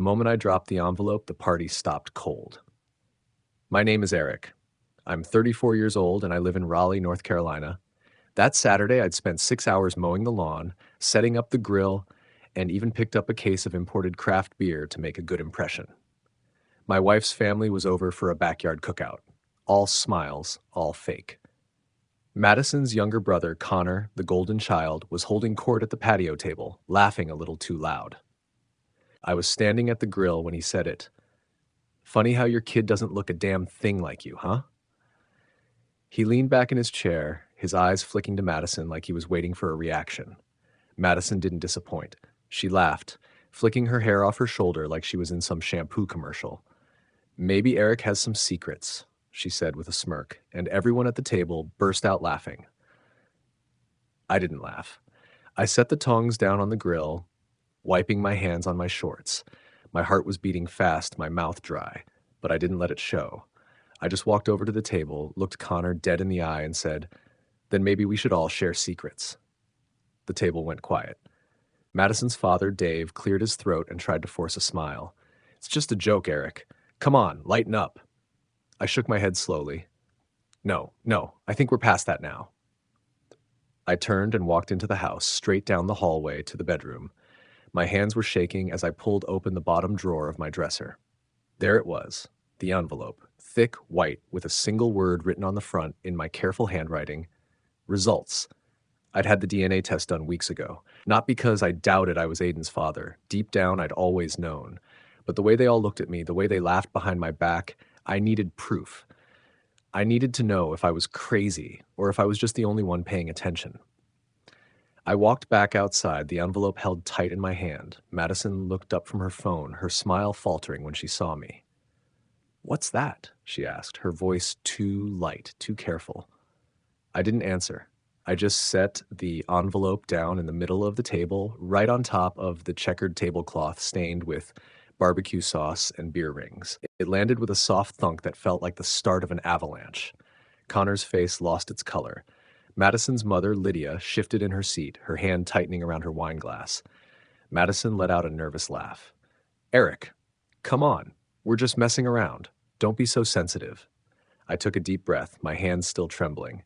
The moment I dropped the envelope, the party stopped cold. My name is Eric. I'm 34 years old and I live in Raleigh, North Carolina. That Saturday, I'd spent 6 hours mowing the lawn, setting up the grill, and even picked up a case of imported craft beer to make a good impression. My wife's family was over for a backyard cookout. All smiles, all fake. Madison's younger brother, Connor, the golden child, was holding court at the patio table, laughing a little too loud. I was standing at the grill when he said it. Funny how your kid doesn't look a damn thing like you, huh? He leaned back in his chair, his eyes flicking to Madison like he was waiting for a reaction. Madison didn't disappoint. She laughed, flicking her hair off her shoulder like she was in some shampoo commercial. Maybe Eric has some secrets, she said with a smirk, and everyone at the table burst out laughing. I didn't laugh. I set the tongs down on the grill, wiping my hands on my shorts. My heart was beating fast, my mouth dry, but I didn't let it show. I just walked over to the table, looked Connor dead in the eye, and said, "Then maybe we should all share secrets." The table went quiet. Madison's father, Dave, cleared his throat and tried to force a smile. "It's just a joke, Eric. Come on, lighten up." I shook my head slowly. No, I think we're past that now." I turned and walked into the house, straight down the hallway to the bedroom. My hands were shaking as I pulled open the bottom drawer of my dresser. There it was, the envelope, thick white with a single word written on the front in my careful handwriting, "Results." I'd had the DNA test done weeks ago, not because I doubted I was Aiden's father. Deep down, I'd always known. But the way they all looked at me, the way they laughed behind my back, I needed proof. I needed to know if I was crazy or if I was just the only one paying attention. I walked back outside, the envelope held tight in my hand. Madison looked up from her phone, her smile faltering when she saw me. "What's that?" she asked, her voice too light, too careful. I didn't answer. I just set the envelope down in the middle of the table, right on top of the checkered tablecloth stained with barbecue sauce and beer rings. It landed with a soft thunk that felt like the start of an avalanche. Connor's face lost its color. Madison's mother, Lydia, shifted in her seat, her hand tightening around her wine glass. Madison let out a nervous laugh. "Eric, come on. We're just messing around. Don't be so sensitive." I took a deep breath, my hands still trembling.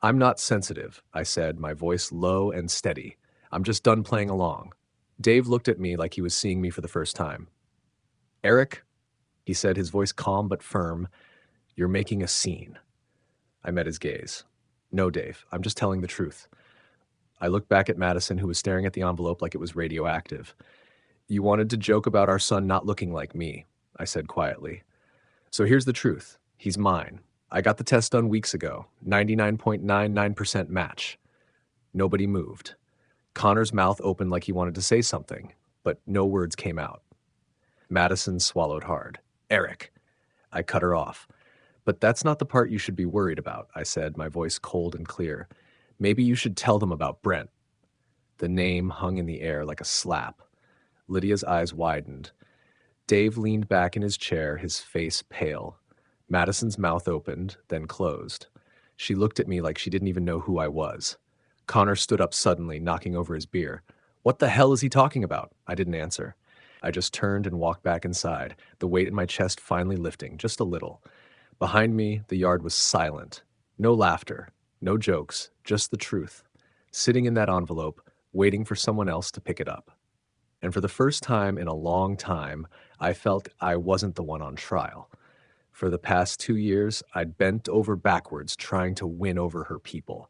"I'm not sensitive," I said, my voice low and steady. "I'm just done playing along." Dave looked at me like he was seeing me for the first time. "Eric," he said, his voice calm but firm, "you're making a scene." I met his gaze. "No, Dave, I'm just telling the truth." I looked back at Madison, who was staring at the envelope like it was radioactive. "You wanted to joke about our son not looking like me," I said quietly. "So here's the truth. He's mine. I got the test done weeks ago. 99.99% match." Nobody moved. Connor's mouth opened like he wanted to say something, but no words came out. Madison swallowed hard. "Eric." I cut her off. "But that's not the part you should be worried about," I said, my voice cold and clear. "Maybe you should tell them about Brent." The name hung in the air like a slap. Lydia's eyes widened. Dave leaned back in his chair, his face pale. Madison's mouth opened, then closed. She looked at me like she didn't even know who I was. Connor stood up suddenly, knocking over his beer. "What the hell is he talking about?" I didn't answer. I just turned and walked back inside, the weight in my chest finally lifting, just a little. Behind me, the yard was silent. No laughter, no jokes, just the truth. Sitting in that envelope, waiting for someone else to pick it up. And for the first time in a long time, I felt I wasn't the one on trial. For the past 2 years, I'd bent over backwards trying to win over her people.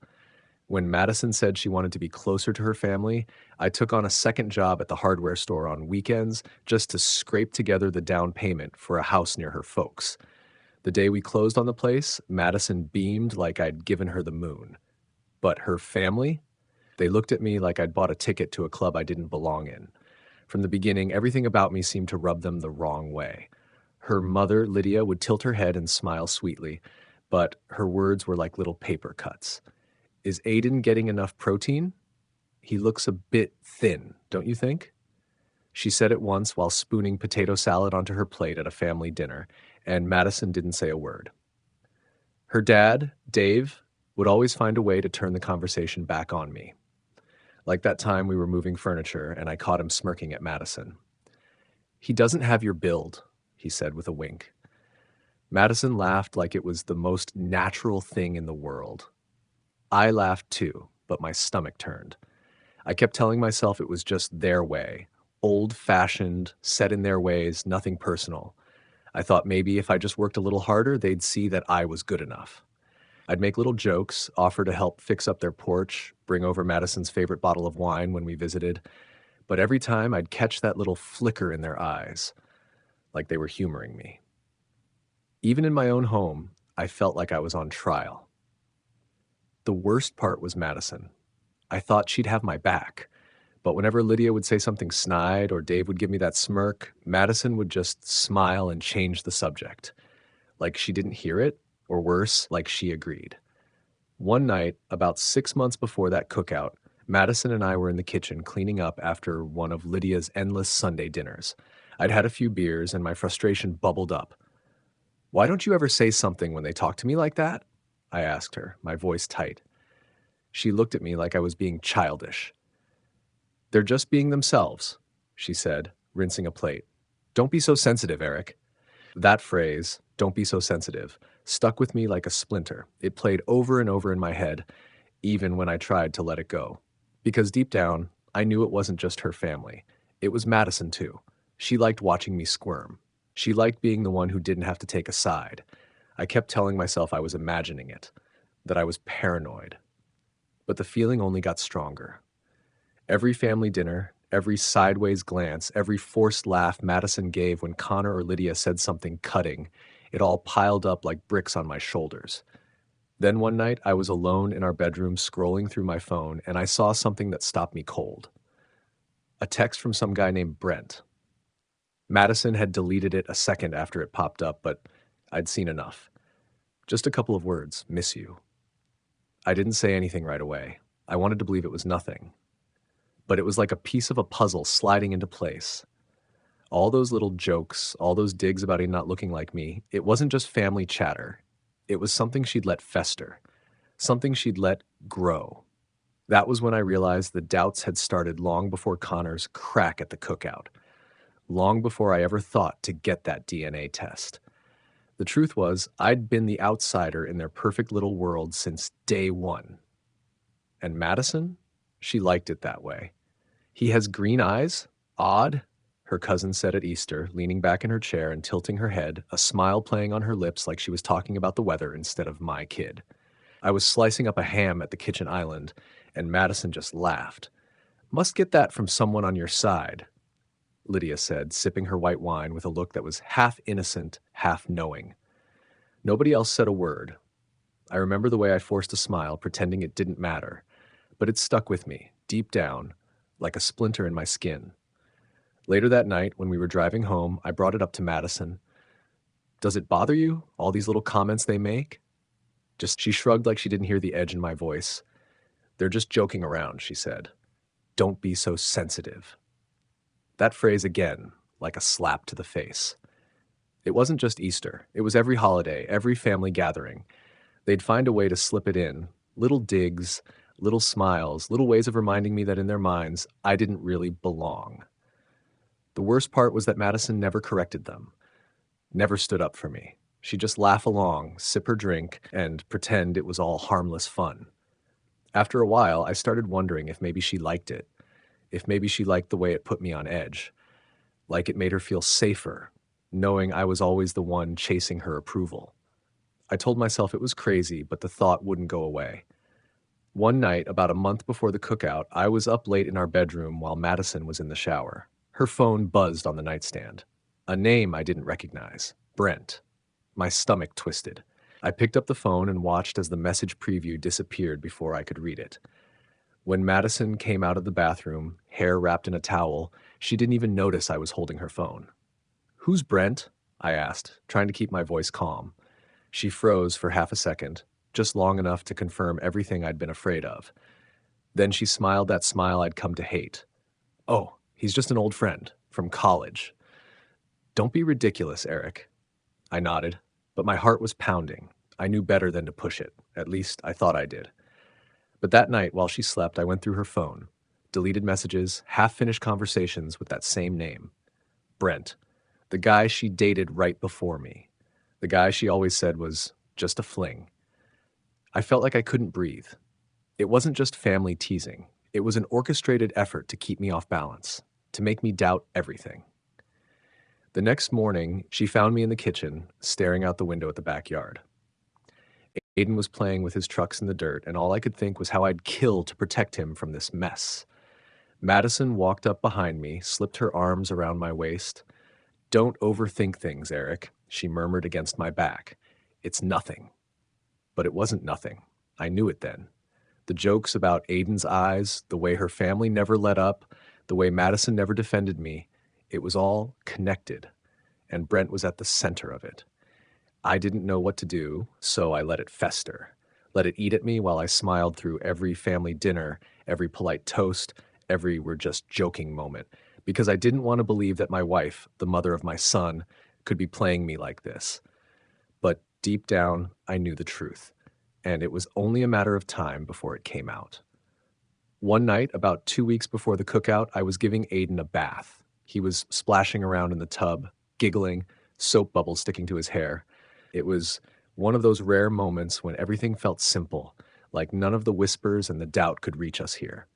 When Madison said she wanted to be closer to her family, I took on a second job at the hardware store on weekends just to scrape together the down payment for a house near her folks. The day we closed on the place, Madison beamed like I'd given her the moon. But her family? They looked at me like I'd bought a ticket to a club I didn't belong in. From the beginning, everything about me seemed to rub them the wrong way. Her mother, Lydia, would tilt her head and smile sweetly, but her words were like little paper cuts. "Is Aiden getting enough protein? He looks a bit thin, don't you think?" She said it once while spooning potato salad onto her plate at a family dinner, and Madison didn't say a word. Her dad, Dave, would always find a way to turn the conversation back on me. Like that time we were moving furniture and I caught him smirking at Madison. He doesn't have your build, he said with a wink. Madison laughed like it was the most natural thing in the world. I laughed too, but my stomach turned. I kept telling myself it was just their way. Old-fashioned, set in their ways, nothing personal. I thought maybe if I just worked a little harder, they'd see that I was good enough. I'd make little jokes, offer to help fix up their porch, bring over Madison's favorite bottle of wine when we visited, but every time I'd catch that little flicker in their eyes, like they were humoring me. Even in my own home, I felt like I was on trial. The worst part was Madison. I thought she'd have my back, but whenever Lydia would say something snide or Dave would give me that smirk, Madison would just smile and change the subject. Like she didn't hear it, or worse, like she agreed. One night, about 6 months before that cookout, Madison and I were in the kitchen cleaning up after one of Lydia's endless Sunday dinners. I'd had a few beers and my frustration bubbled up. "Why don't you ever say something when they talk to me like that?" I asked her, my voice tight. She looked at me like I was being childish. "They're just being themselves," she said, rinsing a plate. "Don't be so sensitive, Eric." That phrase, "don't be so sensitive," stuck with me like a splinter. It played over and over in my head, even when I tried to let it go. Because deep down, I knew it wasn't just her family. It was Madison, too. She liked watching me squirm. She liked being the one who didn't have to take a side. I kept telling myself I was imagining it, that I was paranoid. But the feeling only got stronger. Every family dinner, every sideways glance, every forced laugh Madison gave when Connor or Lydia said something cutting, it all piled up like bricks on my shoulders. Then one night, I was alone in our bedroom scrolling through my phone, and I saw something that stopped me cold. A text from some guy named Brent. Madison had deleted it a second after it popped up, but I'd seen enough. Just a couple of words, "miss you." I didn't say anything right away. I wanted to believe it was nothing. But it was like a piece of a puzzle sliding into place. All those little jokes, all those digs about him not looking like me, it wasn't just family chatter. It was something she'd let fester, something she'd let grow. That was when I realized the doubts had started long before Connor's crack at the cookout, long before I ever thought to get that DNA test. The truth was, I'd been the outsider in their perfect little world since day one. And Madison? She liked it that way. "He has green eyes? Odd," her cousin said at Easter, leaning back in her chair and tilting her head, a smile playing on her lips like she was talking about the weather instead of my kid. I was slicing up a ham at the kitchen island, and Madison just laughed. "Must get that from someone on your side," Lydia said, sipping her white wine with a look that was half innocent, half knowing. Nobody else said a word. I remember the way I forced a smile, pretending it didn't matter, but it stuck with me, deep down, like a splinter in my skin. Later that night, when we were driving home, I brought it up to Madison. "Does it bother you, all these little comments they make?" She shrugged like she didn't hear the edge in my voice. "They're just joking around," she said. "Don't be so sensitive." That phrase again, like a slap to the face. It wasn't just Easter. It was every holiday, every family gathering. They'd find a way to slip it in, little digs, little smiles, little ways of reminding me that in their minds, I didn't really belong. The worst part was that Madison never corrected them, never stood up for me. She'd just laugh along, sip her drink, and pretend it was all harmless fun. After a while, I started wondering if maybe she liked it, if maybe she liked the way it put me on edge, like it made her feel safer, knowing I was always the one chasing her approval. I told myself it was crazy, but the thought wouldn't go away. One night, about a month before the cookout, I was up late in our bedroom while Madison was in the shower. Her phone buzzed on the nightstand. A name I didn't recognize. Brent. My stomach twisted. I picked up the phone and watched as the message preview disappeared before I could read it. When Madison came out of the bathroom, hair wrapped in a towel, she didn't even notice I was holding her phone. "Who's Brent?" I asked, trying to keep my voice calm. She froze for half a second, just long enough to confirm everything I'd been afraid of. Then she smiled that smile I'd come to hate. "Oh, he's just an old friend, from college." "Don't be ridiculous, Eric." I nodded, but my heart was pounding. I knew better than to push it. At least, I thought I did. But that night, while she slept, I went through her phone, deleted messages, half-finished conversations with that same name. Brent, the guy she dated right before me, the guy she always said was just a fling. I felt like I couldn't breathe. It wasn't just family teasing. It was an orchestrated effort to keep me off balance, to make me doubt everything. The next morning, she found me in the kitchen, staring out the window at the backyard. Aiden was playing with his trucks in the dirt, and all I could think was how I'd kill to protect him from this mess. Madison walked up behind me, slipped her arms around my waist. "Don't overthink things, Eric," she murmured against my back. "It's nothing." But it wasn't nothing. I knew it then. The jokes about Aiden's eyes, the way her family never let up, the way Madison never defended me, it was all connected, and Brent was at the center of it. I didn't know what to do, so I let it fester. Let it eat at me while I smiled through every family dinner, every polite toast, every "we're just joking" moment, because I didn't want to believe that my wife, the mother of my son, could be playing me like this. But deep down, I knew the truth, and it was only a matter of time before it came out. One night, about 2 weeks before the cookout, I was giving Aiden a bath. He was splashing around in the tub, giggling, soap bubbles sticking to his hair. It was one of those rare moments when everything felt simple, like none of the whispers and the doubt could reach us here.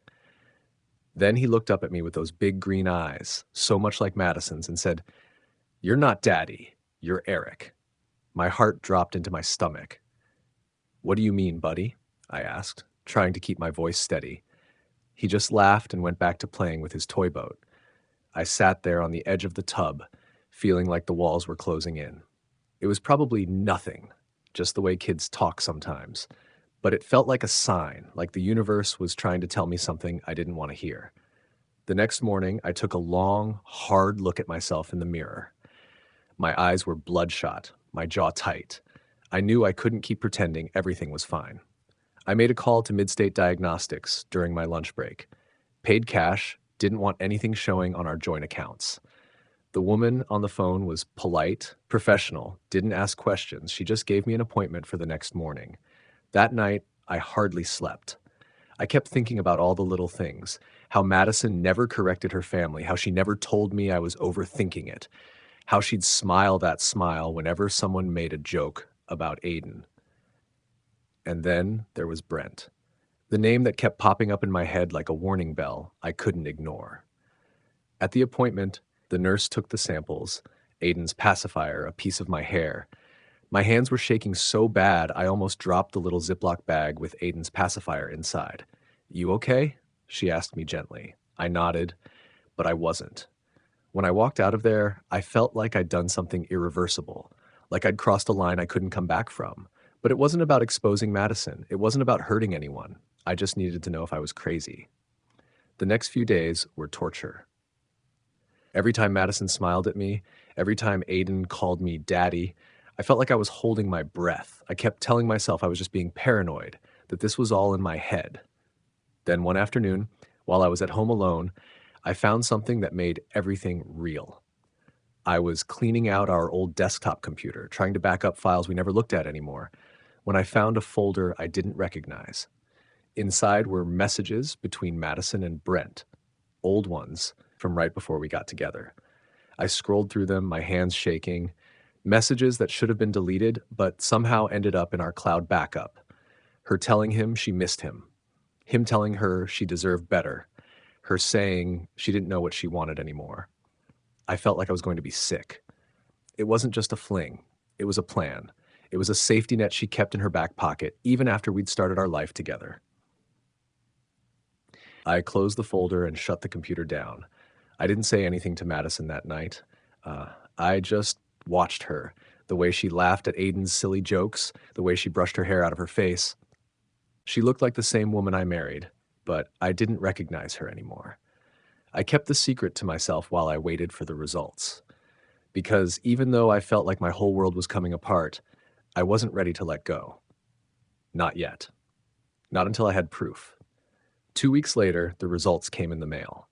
Then he looked up at me with those big green eyes, so much like Madison's, and said, "You're not Daddy, you're Eric." My heart dropped into my stomach. "What do you mean, buddy?" I asked, trying to keep my voice steady. He just laughed and went back to playing with his toy boat. I sat there on the edge of the tub, feeling like the walls were closing in. It was probably nothing, just the way kids talk sometimes, but it felt like a sign, like the universe was trying to tell me something I didn't want to hear. The next morning, I took a long, hard look at myself in the mirror. My eyes were bloodshot, my jaw tight. I knew I couldn't keep pretending everything was fine. I made a call to Midstate Diagnostics during my lunch break. Paid cash, didn't want anything showing on our joint accounts. The woman on the phone was polite, professional, didn't ask questions. She just gave me an appointment for the next morning. That night, I hardly slept. I kept thinking about all the little things, how Madison never corrected her family, how she never told me I was overthinking it, how she'd smile that smile whenever someone made a joke about Aiden. And then there was Brent, the name that kept popping up in my head like a warning bell I couldn't ignore. At the appointment, the nurse took the samples, Aiden's pacifier, a piece of my hair. My hands were shaking so bad I almost dropped the little Ziploc bag with Aiden's pacifier inside. "You okay?" she asked me gently. I nodded, but I wasn't. When I walked out of there, I felt like I'd done something irreversible, like I'd crossed a line I couldn't come back from. But it wasn't about exposing Madison. It wasn't about hurting anyone. I just needed to know if I was crazy. The next few days were torture. Every time Madison smiled at me, every time Aiden called me Daddy, I felt like I was holding my breath. I kept telling myself I was just being paranoid, that this was all in my head. Then one afternoon, while I was at home alone, I found something that made everything real. I was cleaning out our old desktop computer, trying to back up files we never looked at anymore, when I found a folder I didn't recognize. Inside were messages between Madison and Brent, old ones from right before we got together. I scrolled through them, my hands shaking. Messages that should have been deleted, but somehow ended up in our cloud backup. Her telling him she missed him telling her she deserved better, her saying she didn't know what she wanted anymore. I felt like I was going to be sick. It wasn't just a fling. It was a plan. It was a safety net she kept in her back pocket, even after we'd started our life together. I closed the folder and shut the computer down. I didn't say anything to Madison that night. I just watched her, the way she laughed at Aiden's silly jokes, the way she brushed her hair out of her face. She looked like the same woman I married, but I didn't recognize her anymore. I kept the secret to myself while I waited for the results. Because even though I felt like my whole world was coming apart, I wasn't ready to let go. Not yet. Not until I had proof. 2 weeks later, the results came in the mail.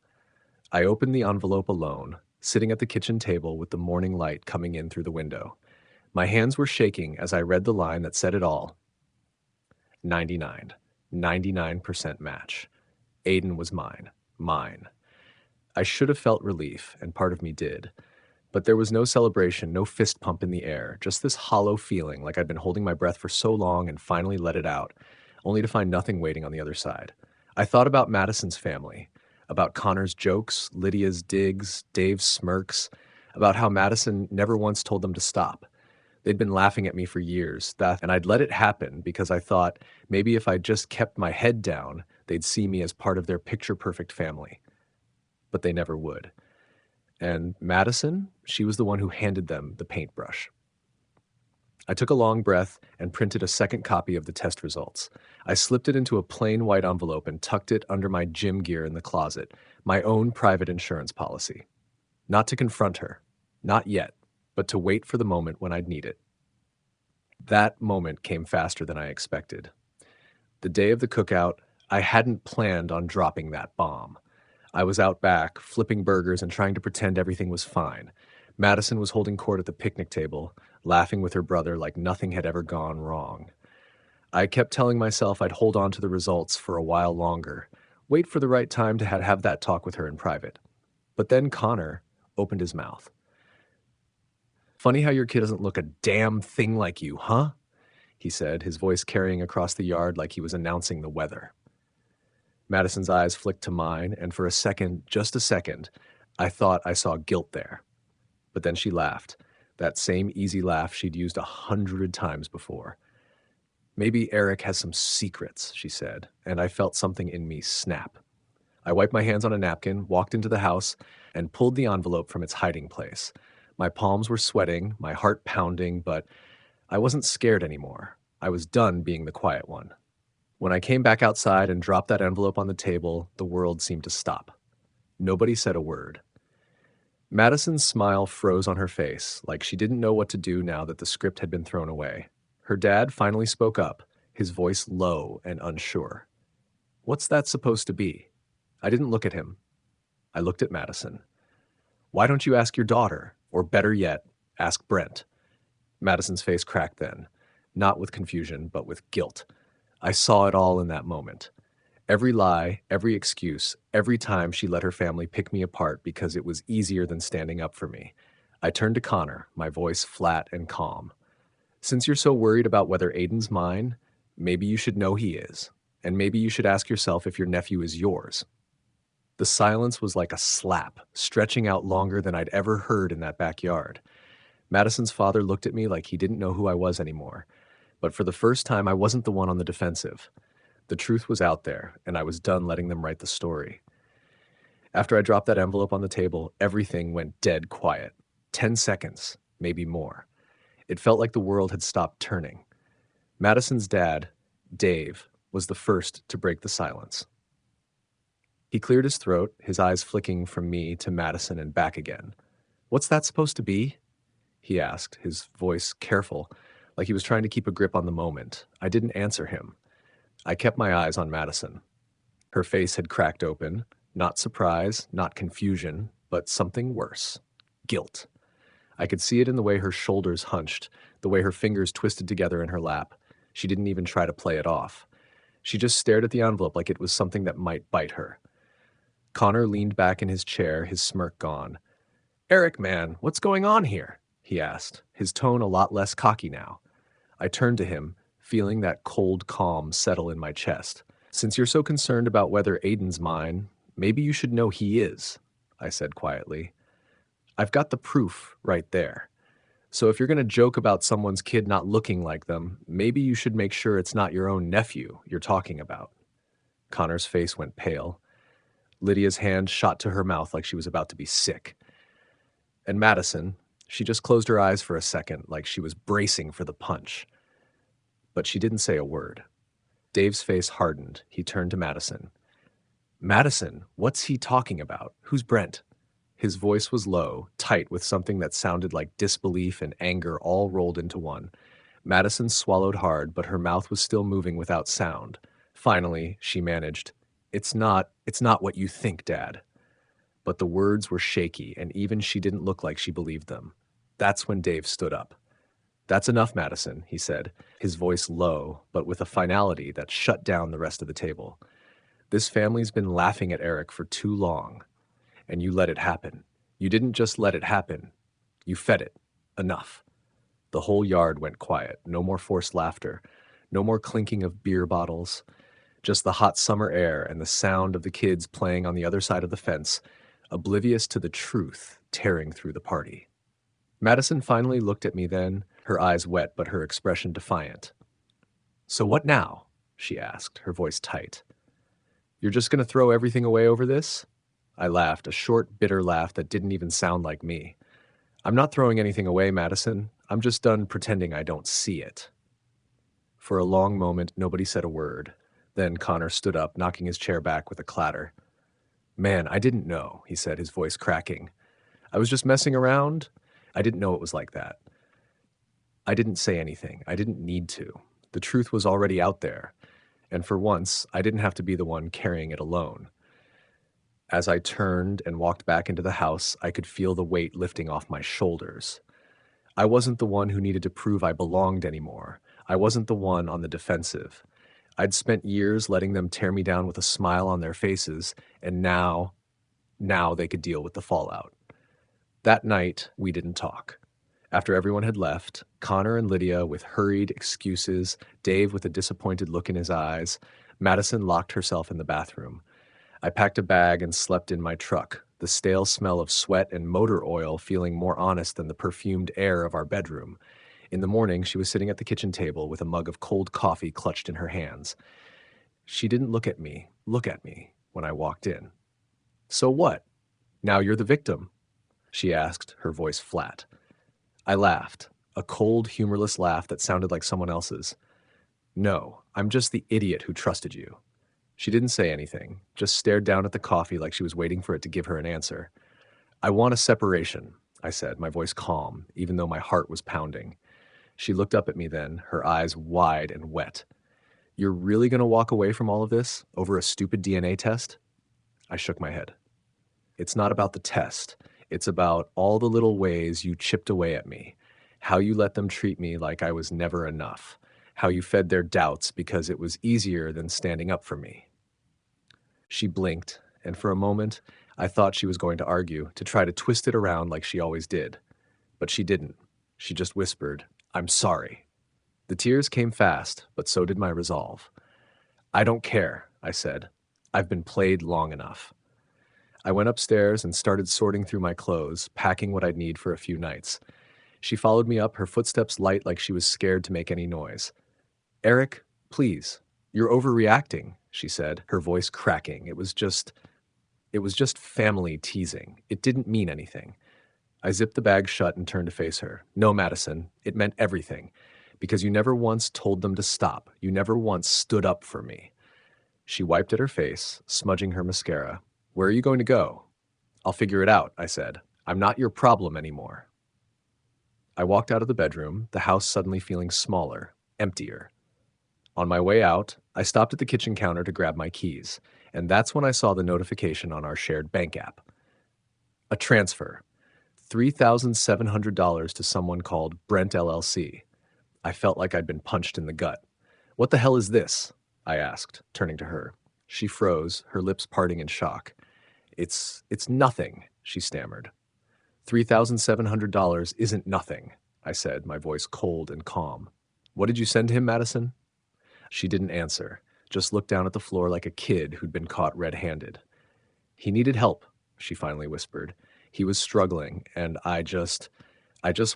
I opened the envelope alone, sitting at the kitchen table with the morning light coming in through the window. My hands were shaking as I read the line that said it all. 99. 99% match. Aiden was mine. Mine. I should have felt relief, and part of me did. But there was no celebration, no fist pump in the air, just this hollow feeling like I'd been holding my breath for so long and finally let it out, only to find nothing waiting on the other side. I thought about Madison's family, about Connor's jokes, Lydia's digs, Dave's smirks, about how Madison never once told them to stop. They'd been laughing at me for years, and I'd let it happen because I thought maybe if I just kept my head down, they'd see me as part of their picture-perfect family. But they never would. And Madison, she was the one who handed them the paintbrush. I took a long breath and printed a second copy of the test results. I slipped it into a plain white envelope and tucked it under my gym gear in the closet, my own private insurance policy. Not to confront her, not yet, but to wait for the moment when I'd need it. That moment came faster than I expected. The day of the cookout, I hadn't planned on dropping that bomb. I was out back, flipping burgers and trying to pretend everything was fine. Madison was holding court at the picnic table, laughing with her brother like nothing had ever gone wrong. I kept telling myself I'd hold on to the results for a while longer, wait for the right time to have that talk with her in private. But then Connor opened his mouth. "Funny how your kid doesn't look a damn thing like you, huh?" he said, his voice carrying across the yard like he was announcing the weather. Madison's eyes flicked to mine, and for a second, just a second, I thought I saw guilt there. But then she laughed, that same easy laugh she'd used 100 times before. "Maybe Eric has some secrets," she said, and I felt something in me snap. I wiped my hands on a napkin, walked into the house, and pulled the envelope from its hiding place. My palms were sweating, my heart pounding, but I wasn't scared anymore. I was done being the quiet one. When I came back outside and dropped that envelope on the table, the world seemed to stop. Nobody said a word. Madison's smile froze on her face, like she didn't know what to do now that the script had been thrown away. Her dad finally spoke up, his voice low and unsure. "What's that supposed to be?" I didn't look at him. I looked at Madison. "Why don't you ask your daughter? Or better yet, ask Brent?" Madison's face cracked then, not with confusion, but with guilt. I saw it all in that moment. Every lie, every excuse, every time she let her family pick me apart because it was easier than standing up for me. I turned to Connor, my voice flat and calm. "Since you're so worried about whether Aiden's mine, maybe you should know he is. And maybe you should ask yourself if your nephew is yours." The silence was like a slap, stretching out longer than I'd ever heard in that backyard. Madison's father looked at me like he didn't know who I was anymore. But for the first time, I wasn't the one on the defensive. The truth was out there, and I was done letting them write the story. After I dropped that envelope on the table, everything went dead quiet. 10 seconds, maybe more. It felt like the world had stopped turning. Madison's dad, Dave, was the first to break the silence. He cleared his throat, his eyes flicking from me to Madison and back again. "What's that supposed to be?" he asked, his voice careful, like he was trying to keep a grip on the moment. I didn't answer him. I kept my eyes on Madison. Her face had cracked open, not surprise, not confusion, but something worse. Guilt. I could see it in the way her shoulders hunched, the way her fingers twisted together in her lap. She didn't even try to play it off. She just stared at the envelope like it was something that might bite her. Connor leaned back in his chair, his smirk gone. "Eric, man, what's going on here?" he asked, his tone a lot less cocky now. I turned to him, feeling that cold calm settle in my chest. "Since you're so concerned about whether Aiden's mine, maybe you should know he is," I said quietly. "I've got the proof right there. So if you're going to joke about someone's kid not looking like them, maybe you should make sure it's not your own nephew you're talking about." Connor's face went pale. Lydia's hand shot to her mouth like she was about to be sick. And Madison, she just closed her eyes for a second like she was bracing for the punch. But she didn't say a word. Dave's face hardened. He turned to Madison. "Madison, what's he talking about? Who's Brent?" His voice was low, tight with something that sounded like disbelief and anger all rolled into one. Madison swallowed hard, but her mouth was still moving without sound. Finally, she managed, It's not what you think, Dad." But the words were shaky, and even she didn't look like she believed them. That's when Dave stood up. "That's enough, Madison," he said, his voice low, but with a finality that shut down the rest of the table. "This family's been laughing at Eric for too long, and you let it happen. You didn't just let it happen. You fed it. Enough." The whole yard went quiet. No more forced laughter. No more clinking of beer bottles. Just the hot summer air and the sound of the kids playing on the other side of the fence, oblivious to the truth tearing through the party. Madison finally looked at me then, her eyes wet but her expression defiant. "So what now?" she asked, her voice tight. "You're just going to throw everything away over this?" I laughed, a short, bitter laugh that didn't even sound like me. "I'm not throwing anything away, Madison. I'm just done pretending I don't see it." For a long moment, nobody said a word. Then Connor stood up, knocking his chair back with a clatter. "Man, I didn't know," he said, his voice cracking. "I was just messing around. I didn't know it was like that." I didn't say anything. I didn't need to. The truth was already out there. And for once, I didn't have to be the one carrying it alone. As I turned and walked back into the house, I could feel the weight lifting off my shoulders. I wasn't the one who needed to prove I belonged anymore. I wasn't the one on the defensive. I'd spent years letting them tear me down with a smile on their faces, and now they could deal with the fallout. That night, we didn't talk. After everyone had left, Connor and Lydia with hurried excuses, Dave with a disappointed look in his eyes, Madison locked herself in the bathroom. I packed a bag and slept in my truck, the stale smell of sweat and motor oil feeling more honest than the perfumed air of our bedroom. In the morning, she was sitting at the kitchen table with a mug of cold coffee clutched in her hands. She didn't look at me, when I walked in. "So what? Now you're the victim?" she asked, her voice flat. I laughed, a cold, humorless laugh that sounded like someone else's. "No, I'm just the idiot who trusted you." She didn't say anything, just stared down at the coffee like she was waiting for it to give her an answer. "I want a separation," I said, my voice calm, even though my heart was pounding. She looked up at me then, her eyes wide and wet. "You're really going to walk away from all of this over a stupid DNA test?" I shook my head. "It's not about the test. It's about all the little ways you chipped away at me, how you let them treat me like I was never enough, how you fed their doubts because it was easier than standing up for me." She blinked, and for a moment, I thought she was going to argue, to try to twist it around like she always did. But she didn't. She just whispered, "I'm sorry." The tears came fast, but so did my resolve. "I don't care," I said. "I've been played long enough." I went upstairs and started sorting through my clothes, packing what I'd need for a few nights. She followed me up, her footsteps light like she was scared to make any noise. "Eric, please, you're overreacting," she said, her voice cracking. It was just family teasing. It didn't mean anything. I zipped the bag shut and turned to face her. "No, Madison, it meant everything. Because you never once told them to stop. You never once stood up for me." She wiped at her face, smudging her mascara. "Where are you going to go?" "I'll figure it out," I said. "I'm not your problem anymore." I walked out of the bedroom, the house suddenly feeling smaller, emptier. On my way out, I stopped at the kitchen counter to grab my keys, and that's when I saw the notification on our shared bank app. A transfer. $3,700 to someone called Brent LLC. I felt like I'd been punched in the gut. "What the hell is this?" I asked, turning to her. She froze, her lips parting in shock. It's nothing," she stammered. $3,700 isn't nothing," I said, my voice cold and calm. "What did you send him, Madison?" She didn't answer, just looked down at the floor like a kid who'd been caught red-handed. "He needed help," she finally whispered. "He was struggling, and I just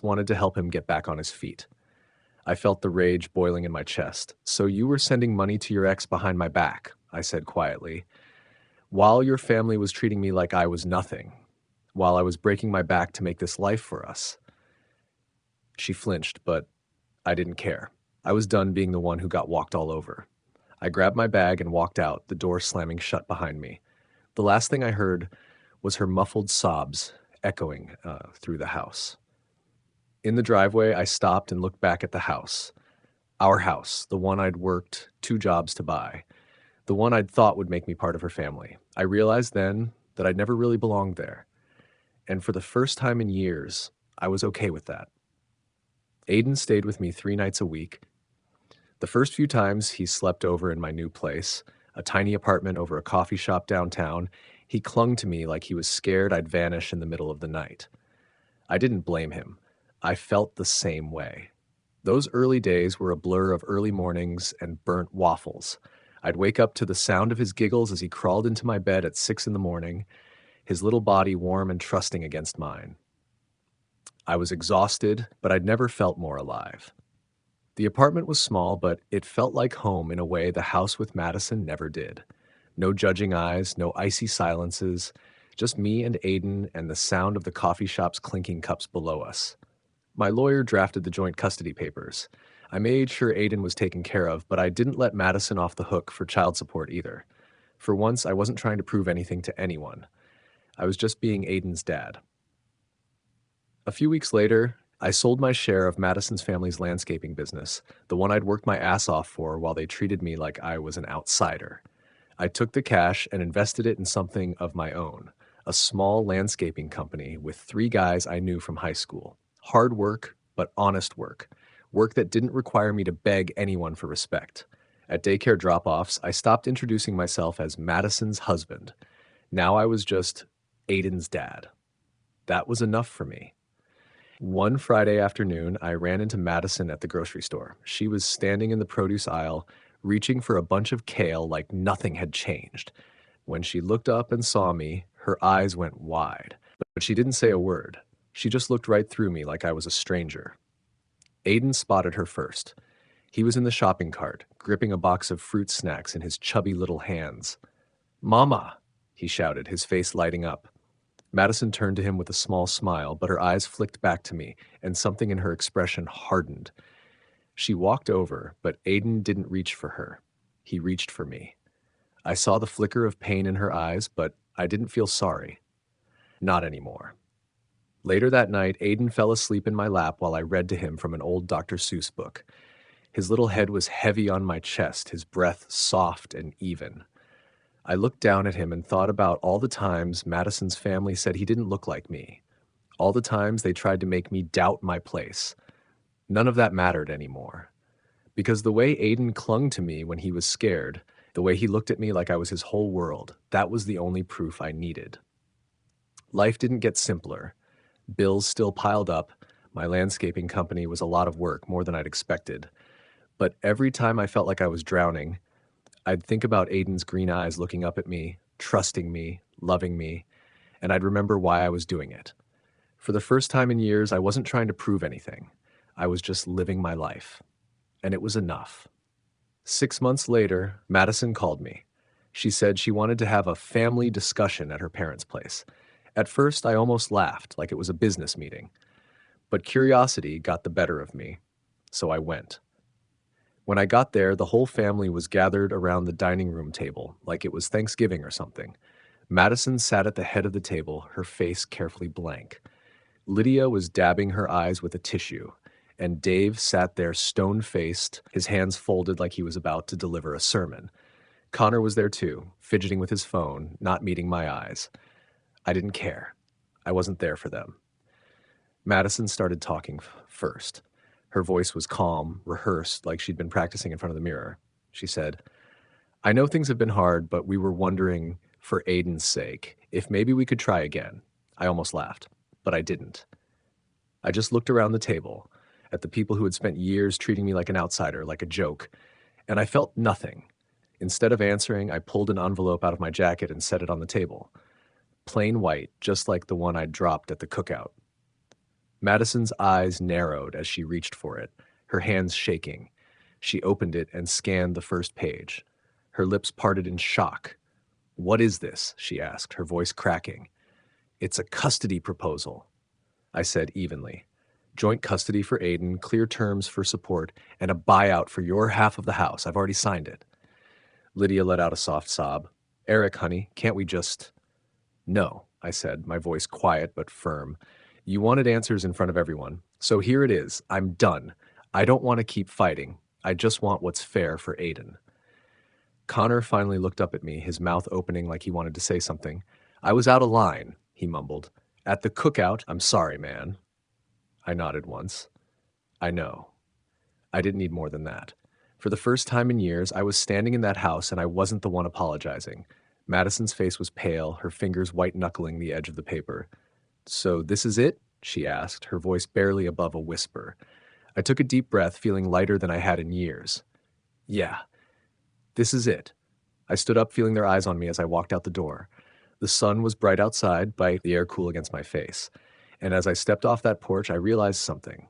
wanted to help him get back on his feet." I felt the rage boiling in my chest. "So you were sending money to your ex behind my back," I said quietly, "while your family was treating me like I was nothing, while I was breaking my back to make this life for us." She flinched, but I didn't care. I was done being the one who got walked all over. I grabbed my bag and walked out, the door slamming shut behind me. The last thing I heard was her muffled sobs echoing through the house. In the driveway, I stopped and looked back at the house. Our house, the one I'd worked 2 jobs to buy. The one I'd thought would make me part of her family. I realized then that I'd never really belonged there. And for the first time in years, I was okay with that. Aiden stayed with me 3 nights a week. The first few times he slept over in my new place, a tiny apartment over a coffee shop downtown, he clung to me like he was scared I'd vanish in the middle of the night. I didn't blame him. I felt the same way. Those early days were a blur of early mornings and burnt waffles. I'd wake up to the sound of his giggles as he crawled into my bed at 6 in the morning, his little body warm and trusting against mine. I was exhausted, but I'd never felt more alive. The apartment was small, but it felt like home in a way the house with Madison never did. No judging eyes, no icy silences, just me and Aiden and the sound of the coffee shop's clinking cups below us. My lawyer drafted the joint custody papers. I made sure Aiden was taken care of, but I didn't let Madison off the hook for child support either. For once, I wasn't trying to prove anything to anyone. I was just being Aiden's dad. A few weeks later, I sold my share of Madison's family's landscaping business, the one I'd worked my ass off for while they treated me like I was an outsider. I took the cash and invested it in something of my own, a small landscaping company with 3 guys I knew from high school. Hard work, but honest work. Work that didn't require me to beg anyone for respect. At daycare drop-offs, I stopped introducing myself as Madison's husband. Now I was just Aiden's dad. That was enough for me. One Friday afternoon, I ran into Madison at the grocery store. She was standing in the produce aisle, reaching for a bunch of kale like nothing had changed. When she looked up and saw me, her eyes went wide. But she didn't say a word. She just looked right through me like I was a stranger. Aiden spotted her first. He was in the shopping cart, gripping a box of fruit snacks in his chubby little hands. "Mama!" he shouted, his face lighting up. Madison turned to him with a small smile, but her eyes flicked back to me, and something in her expression hardened. She walked over, but Aiden didn't reach for her. He reached for me. I saw the flicker of pain in her eyes, but I didn't feel sorry. Not anymore. Later that night, Aiden fell asleep in my lap while I read to him from an old Dr. Seuss book. His little head was heavy on my chest, his breath soft and even. I looked down at him and thought about all the times Madison's family said he didn't look like me. All the times they tried to make me doubt my place. None of that mattered anymore. Because the way Aiden clung to me when he was scared, the way he looked at me like I was his whole world, that was the only proof I needed. Life didn't get simpler. Bills still piled up. My landscaping company was a lot of work, more than I'd expected. But every time I felt like I was drowning, I'd think about Aiden's green eyes looking up at me, trusting me, loving me, and I'd remember why I was doing it. For the first time in years, I wasn't trying to prove anything. I was just living my life. And it was enough. 6 months later, Madison called me. She said she wanted to have a family discussion at her parents' place. At first, I almost laughed, like it was a business meeting. But curiosity got the better of me, so I went. When I got there, the whole family was gathered around the dining room table, like it was Thanksgiving or something. Madison sat at the head of the table, her face carefully blank. Lydia was dabbing her eyes with a tissue, and Dave sat there stone-faced, his hands folded like he was about to deliver a sermon. Connor was there too, fidgeting with his phone, not meeting my eyes. I didn't care. I wasn't there for them. Madison started talking first. Her voice was calm, rehearsed, like she'd been practicing in front of the mirror. She said, "I know things have been hard, but we were wondering, for Aiden's sake, if maybe we could try again." I almost laughed, but I didn't. I just looked around the table, at the people who had spent years treating me like an outsider, like a joke, and I felt nothing. Instead of answering, I pulled an envelope out of my jacket and set it on the table. Plain white, just like the one I'd dropped at the cookout. Madison's eyes narrowed as she reached for it, her hands shaking. She opened it and scanned the first page. Her lips parted in shock. "What is this?" she asked, her voice cracking. "It's a custody proposal," I said evenly. "Joint custody for Aiden, clear terms for support, and a buyout for your half of the house. I've already signed it." Lydia let out a soft sob. "Eric, honey, can't we just—" "No," I said, my voice quiet but firm. "You wanted answers in front of everyone. So here it is. I'm done. I don't want to keep fighting. I just want what's fair for Aiden." Connor finally looked up at me, his mouth opening like he wanted to say something. "I was out of line," he mumbled. "At the cookout, I'm sorry, man." I nodded once. I know. I didn't need more than that. For the first time in years, I was standing in that house and I wasn't the one apologizing. Madison's face was pale, her fingers white-knuckling the edge of the paper. "So this is it?" she asked, her voice barely above a whisper. I took a deep breath, feeling lighter than I had in years. Yeah, this is it. I stood up, feeling their eyes on me as I walked out the door. The sun was bright outside, by the air cool against my face. And as I stepped off that porch, I realized something.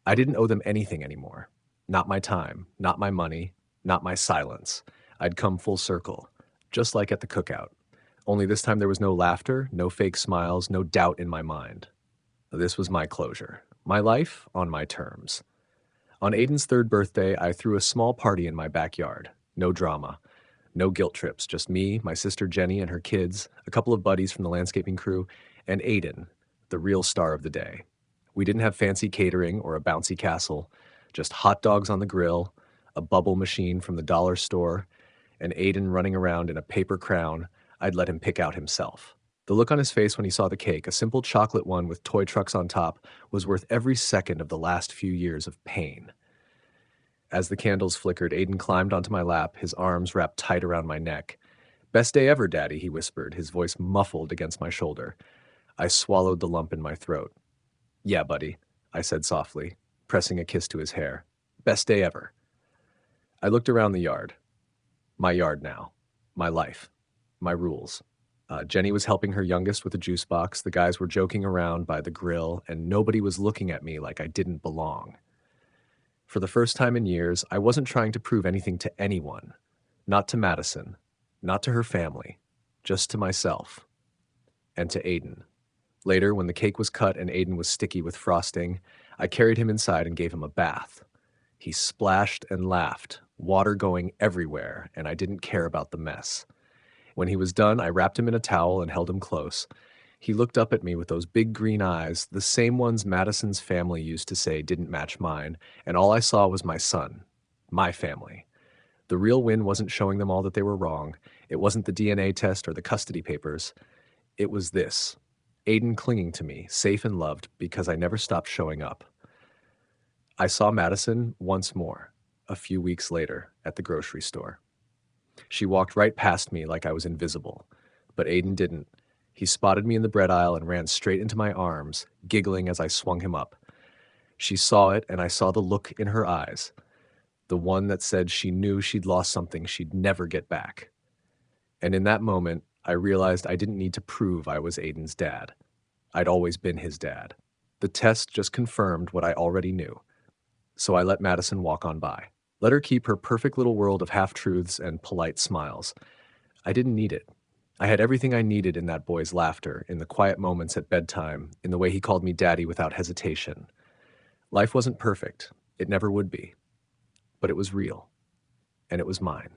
I didn't owe them anything anymore. Not my time, not my money, not my silence. I'd come full circle, just like at the cookout. Only this time there was no laughter, no fake smiles, no doubt in my mind. This was my closure. My life on my terms. On Aiden's third birthday, I threw a small party in my backyard. No drama. No guilt trips, just me, my sister Jenny and her kids, a couple of buddies from the landscaping crew, and Aiden, the real star of the day. We didn't have fancy catering or a bouncy castle, just hot dogs on the grill, a bubble machine from the dollar store, and Aiden running around in a paper crown I'd let him pick out himself. The look on his face when he saw the cake, a simple chocolate one with toy trucks on top, was worth every second of the last few years of pain. As the candles flickered, Aiden climbed onto my lap, his arms wrapped tight around my neck. "Best day ever, Daddy," he whispered, his voice muffled against my shoulder. I swallowed the lump in my throat. "Yeah, buddy," I said softly, pressing a kiss to his hair. "Best day ever." I looked around the yard. My yard now. My life. My rules. Jenny was helping her youngest with a juice box, the guys were joking around by the grill, and nobody was looking at me like I didn't belong. For the first time in years, I wasn't trying to prove anything to anyone. Not to Madison. Not to her family. Just to myself. And to Aiden. Later, when the cake was cut and Aiden was sticky with frosting, I carried him inside and gave him a bath. He splashed and laughed, water going everywhere, and I didn't care about the mess. When he was done, I wrapped him in a towel and held him close. He looked up at me with those big green eyes, the same ones Madison's family used to say didn't match mine, and all I saw was my son, my family. The real win wasn't showing them all that they were wrong. It wasn't the DNA test or the custody papers. It was this. Aiden clinging to me, safe and loved, because I never stopped showing up. I saw Madison once more, a few weeks later, at the grocery store. She walked right past me like I was invisible, but Aiden didn't. He spotted me in the bread aisle and ran straight into my arms, giggling as I swung him up. She saw it, and I saw the look in her eyes, the one that said she knew she'd lost something she'd never get back. And in that moment, I realized I didn't need to prove I was Aiden's dad. I'd always been his dad. The test just confirmed what I already knew. So I let Madison walk on by. Let her keep her perfect little world of half-truths and polite smiles. I didn't need it. I had everything I needed in that boy's laughter, in the quiet moments at bedtime, in the way he called me daddy without hesitation. Life wasn't perfect. It never would be. But it was real. And it was mine.